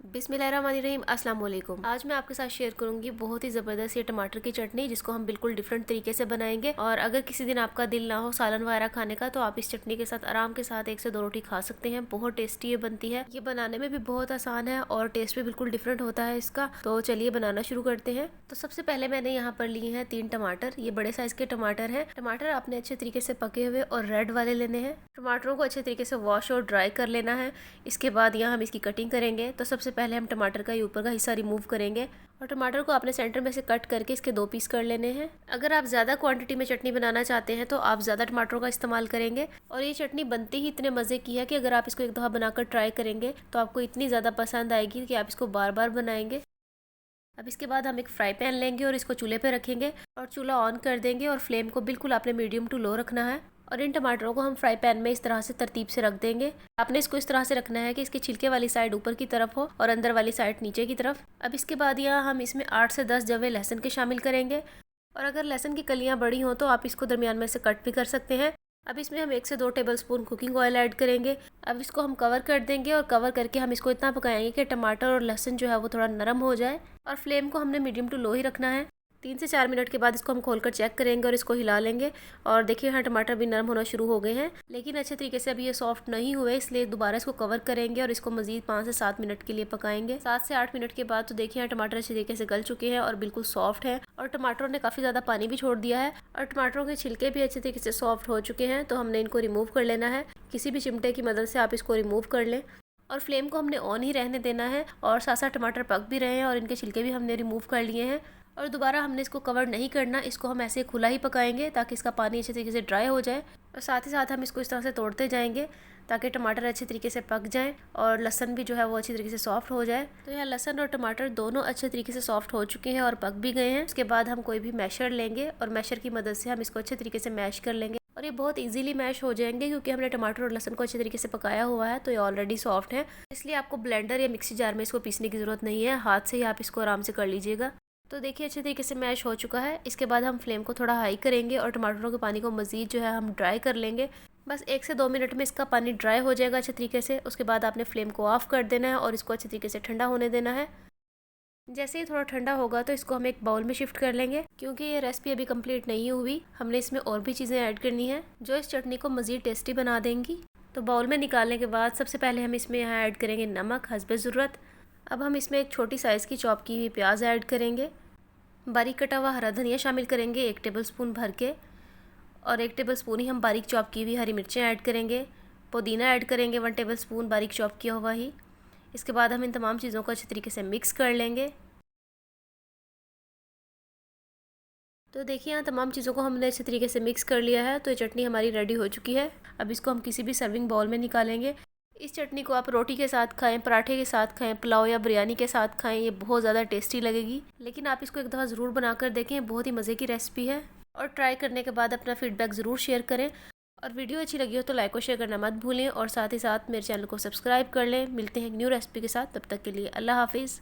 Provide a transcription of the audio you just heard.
बिस्मिल्लाहिर्रहमानिर्रहीम, अस्सलाम वालेकुम। आज मैं आपके साथ शेयर करूंगी बहुत ही ज़बरदस्त ये टमाटर की चटनी, जिसको हम बिल्कुल डिफरेंट तरीके से बनाएंगे। और अगर किसी दिन आपका दिल ना हो सालन वगैरह खाने का, तो आप इस चटनी के साथ आराम के साथ 1 से 2 रोटी खा सकते हैं। बहुत टेस्टी ये बनती है। ये बनाने में भी बहुत आसान है और टेस्ट भी बिल्कुल डिफरेंट होता है इसका। तो चलिए बनाना शुरू करते हैं। तो सबसे पहले मैंने यहाँ पर लिए हैं 3 टमाटर। ये बड़े साइज के टमाटर है। टमाटर आपने अच्छे तरीके से पके हुए और रेड वाले लेने हैं। टमाटरों को अच्छे तरीके से वॉश और ड्राई कर लेना है। इसके बाद यहाँ हम इसकी कटिंग करेंगे। तो सबसे पहले हम टमाटर का ऊपर का हिस्सा रिमूव करेंगे और टमाटर को अपने सेंटर में से कट करके इसके 2 पीस कर लेने हैं। अगर आप ज़्यादा क्वांटिटी में चटनी बनाना चाहते हैं तो आप ज़्यादा टमाटरों का इस्तेमाल करेंगे। और ये चटनी बनती ही इतने मज़े की है कि अगर आप इसको एक दफ़ा बनाकर ट्राई करेंगे तो आपको इतनी ज़्यादा पसंद आएगी कि आप इसको बार बार बनाएंगे। अब इसके बाद हम एक फ्राई पैन लेंगे और इसको चूल्हे पे रखेंगे और चूल्हा ऑन कर देंगे और फ्लेम को बिल्कुल आपने मीडियम टू लो रखना है। और इन टमाटरों को हम फ्राई पैन में इस तरह से तरतीब से रख देंगे। आपने इसको इस तरह से रखना है कि इसके छिलके वाली साइड ऊपर की तरफ हो और अंदर वाली साइड नीचे की तरफ। अब इसके बाद यहाँ हम इसमें 8 से 10 जवे लहसुन के शामिल करेंगे। और अगर लहसुन की कलियाँ बड़ी हों तो आप इसको दरमियान में से कट भी कर सकते हैं। अब इसमें हम 1 से 2 टेबलस्पून कुकिंग ऑयल ऐड करेंगे। अब इसको हम कवर कर देंगे और कवर करके हम इसको इतना पकाएंगे कि टमाटर और लहसुन जो है वो थोड़ा नरम हो जाए। और फ्लेम को हमने मीडियम टू लो ही रखना है। 3 से 4 मिनट के बाद इसको हम खोलकर चेक करेंगे और इसको हिला लेंगे। और देखिए यहाँ टमाटर भी नरम होना शुरू हो गए हैं, लेकिन अच्छे तरीके से अभी ये सॉफ्ट नहीं हुए, इसलिए दोबारा इसको कवर करेंगे और इसको मजीद 5 से 7 मिनट के लिए पकाएंगे। 7 से 8 मिनट के बाद तो देखिए यहाँ टमाटर अच्छे तरीके से गल चुके हैं और बिल्कुल सॉफ्ट है। और टमाटरों ने काफ़ी ज़्यादा पानी भी छोड़ दिया है और टमाटरों के छिलके भी अच्छे तरीके से सॉफ्ट हो चुके हैं। तो हमने इनको रिमूव कर लेना है। किसी भी चिमटे की मदद से आप इसको रिमूव कर लें और फ्लेम को हमने ऑन ही रहने देना है। और साथ साथ टमाटर पक भी रहे हैं और इनके छिलके भी हमने रिमूव कर लिए हैं। और दोबारा हमने इसको कवर नहीं करना, इसको हम ऐसे खुला ही पकाएंगे ताकि इसका पानी अच्छे तरीके से ड्राई हो जाए। और साथ ही साथ हम इसको इस तरह से तोड़ते जाएंगे ताकि टमाटर अच्छे तरीके से पक जाएं और लहसन भी जो है वो अच्छी तरीके से सॉफ्ट हो जाए। तो यहाँ लहसन और टमाटर दोनों अच्छे तरीके से सॉफ्ट हो चुके हैं और पक भी गए हैं। उसके बाद हम कोई भी मैशर लेंगे और मैशर की मदद से हम इसको अच्छे तरीके से मैश कर लेंगे। और ये बहुत इजीली मैश हो जाएंगे क्योंकि हमने टमाटर और लहसुन को अच्छे तरीके से पकाया हुआ है। तो ये ऑलरेडी सॉफ्ट है, इसलिए आपको ब्लेंडर या मिक्सी जार में इसको पीसने की ज़रूरत नहीं है। हाथ से ही आप इसको आराम से कर लीजिएगा। तो देखिए अच्छे तरीके से मैश हो चुका है। इसके बाद हम फ्लेम को थोड़ा हाई करेंगे और टमाटरों के पानी को मज़ीद जो है हम ड्राई कर लेंगे। बस 1 से 2 मिनट में इसका पानी ड्राई हो जाएगा अच्छे तरीके से। उसके बाद आपने फ्लेम को ऑफ कर देना है और इसको अच्छे तरीके से ठंडा होने देना है। जैसे ही थोड़ा ठंडा होगा तो इसको हम एक बाउल में शिफ्ट कर लेंगे क्योंकि ये रेसिपी अभी कंप्लीट नहीं हुई। हमने इसमें और भी चीज़ें ऐड करनी है जो इस चटनी को मज़ीद टेस्टी बना देंगी। तो बाउल में निकालने के बाद सबसे पहले हम इसमें यहाँ ऐड करेंगे नमक हस्बे ज़रूरत। अब हम इसमें एक छोटी साइज़ की चॉप की हुई प्याज ऐड करेंगे। बारीक कटा हुआ हरा धनिया शामिल करेंगे 1 टेबलस्पून भर के। और 1 टेबलस्पून ही हम बारीक चॉप की हुई हरी मिर्चें ऐड करेंगे। पुदीना ऐड करेंगे 1 टेबलस्पून बारीक चॉप किया हुआ ही। इसके बाद हम इन तमाम चीज़ों को अच्छे तरीके से मिक्स कर लेंगे। तो देखिए यहाँ तमाम चीज़ों को हमने अच्छे तरीके से मिक्स कर लिया है। तो ये चटनी हमारी रेडी हो चुकी है। अब इसको हम किसी भी सर्विंग बाउल में निकालेंगे। इस चटनी को आप रोटी के साथ खाएं, पराठे के साथ खाएं, पुलाव या बिरयानी के साथ खाएं, ये बहुत ज़्यादा टेस्टी लगेगी। लेकिन आप इसको एक दफ़ा ज़रूर बनाकर देखें, बहुत ही मज़े की रेसिपी है। और ट्राई करने के बाद अपना फीडबैक ज़रूर शेयर करें। और वीडियो अच्छी लगी हो तो लाइक और शेयर करना मत भूलें और साथ ही साथ मेरे चैनल को सब्सक्राइब कर लें। मिलते हैं एक न्यू रेसिपी के साथ, तब तक के लिए अल्लाह हाफिज़।